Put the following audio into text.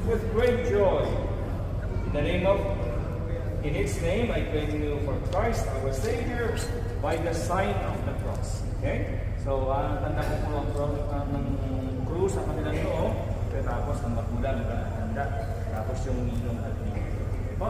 with great joy. In its name, I claim you for Christ, our Savior, by the sign of the cross. Okay? So, tanda ko po ng krus sa kanilang noo, tapos ang magmula, maganda, tapos yung ilong at nilo. Okay po?